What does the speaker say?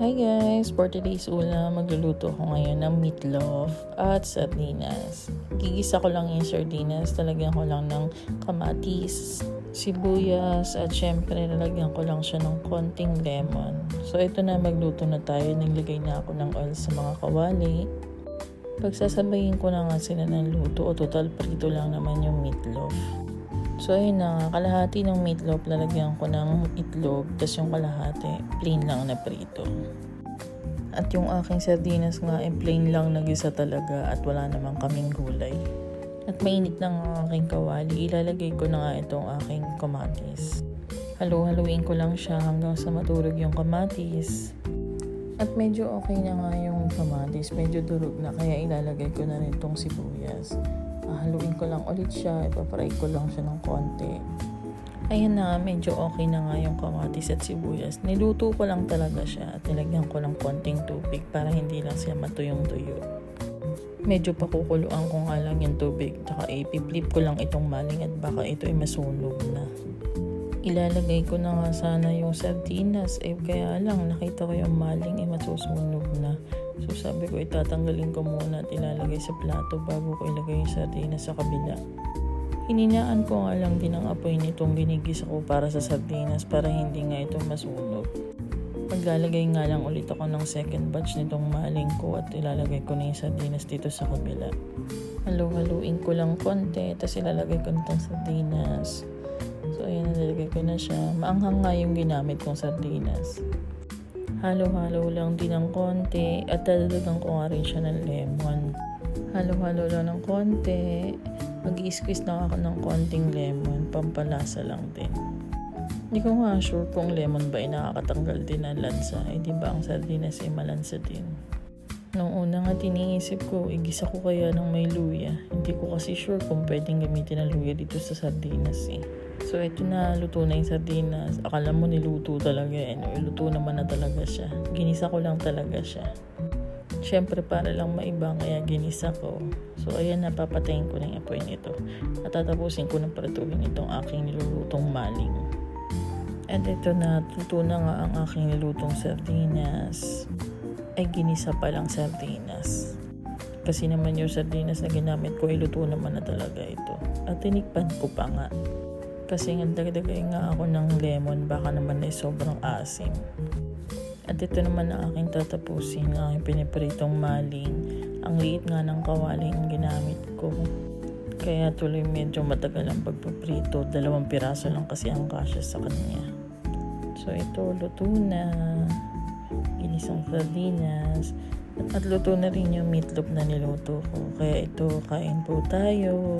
Hi guys! For today's ulam, magluluto ako ngayon ng meatloaf at sardinas. Gigisa ko lang yung sardinas, talagyan ko lang ng kamatis, sibuyas, at syempre lalagyan ko lang siya ng konting lemon. So ito na, magluto na tayo. Naglagay na ako ng oil sa mga kawali. Pagsasabayin ko na nga sila ng luto o total prito lang naman yung meatloaf. So ayun na nga, kalahati ng meatloaf lalagyan ko ng itlog, tas yung kalahati plain lang na prito. At yung aking sardinas nga plain lang na gisa talaga at wala namang kaming gulay. At mainit na nga aking kawali, ilalagay ko na nga itong aking kamatis. Halu-haluin ko lang siya hanggang sa maturog yung kamatis. At medyo okay na nga yung kamatis, medyo durog na, kaya ilalagay ko na rin itong sibuyas. Haluin ko lang ulit siya, ipapry ko lang siya ng konti. Ayan na, medyo okay na nga yung kamatis at sibuyas. Niluto ko lang talaga siya at nilagyan ko lang konting tubig para hindi lang siya matuyong-tuyo. Medyo pakukuluan ko nga lang yung tubig, saka ipip-flip ko lang itong maling at baka ito ay masunog na. Ilalagay ko na nga sana yung sardinas, kaya lang nakita ko yung maling masusunog na. So sabi ko itatanggalin ko muna at ilalagay sa plato bago ko ilagay yung sardinas sa kabila. Hininaan ko nga lang din ang apoy nitong ginigisa ko para sa sardinas para hindi nga ito masunog. Maglalagay nga lang ulit ako ng second batch nitong maling ko at ilalagay ko na yung sardinas dito sa kabila. Halu-haluin ko lang konti, tapos ilalagay ko nitong sardinas. So ayan, nalagay ko na siya. Maanghang nga yung ginamit kong sardinas. Halo-halo lang din ng konti at dadagdagan ko nga rin siya ng lemon. Halo-halo lang ng konti. Mag-i-squeeze na ako ng konting lemon, pampalasa lang din. Hindi ko nga sure kung lemon ba ay nakakatanggal din ng lansa. Di ba ang sardinas ay malansa din? Noong una nga tiniisip ko, igisa ko kaya ng may luya. Hindi ko kasi sure kung pwedeng gamitin ang luya dito sa sardinas So ito na, luto na yung sardinas. Akala mo niluto talaga luto naman na talaga siya. Ginisa ko lang talaga siya. Siyempre para lang maiba kaya ginisa ko. So ayan, napapatayin ko na yung apoy nito. At tatapusin ko na prituhin itong aking nilulutong maling. At ito na, luto na nga ang aking nilutong sardinas. Ay ginisa pa lang sardinas. Kasi naman yung sardinas na ginamit ko, luto naman na talaga ito. At tinikpan ko pa nga. Kasi dagdagay nga ako ng lemon, baka naman ay sobrang asim. At ito naman ang aking tatapusin, ang aking pinipritong maling. Ang liit nga ng kawaling ang ginamit ko. Kaya tuloy medyo matagal ang pagpaprito. 2 piraso lang kasi ang kasya sa kanya. So ito, luto na. Ginisang sardinas. At luto na rin yung meatloaf na niluto ko. Kaya ito, kain po tayo.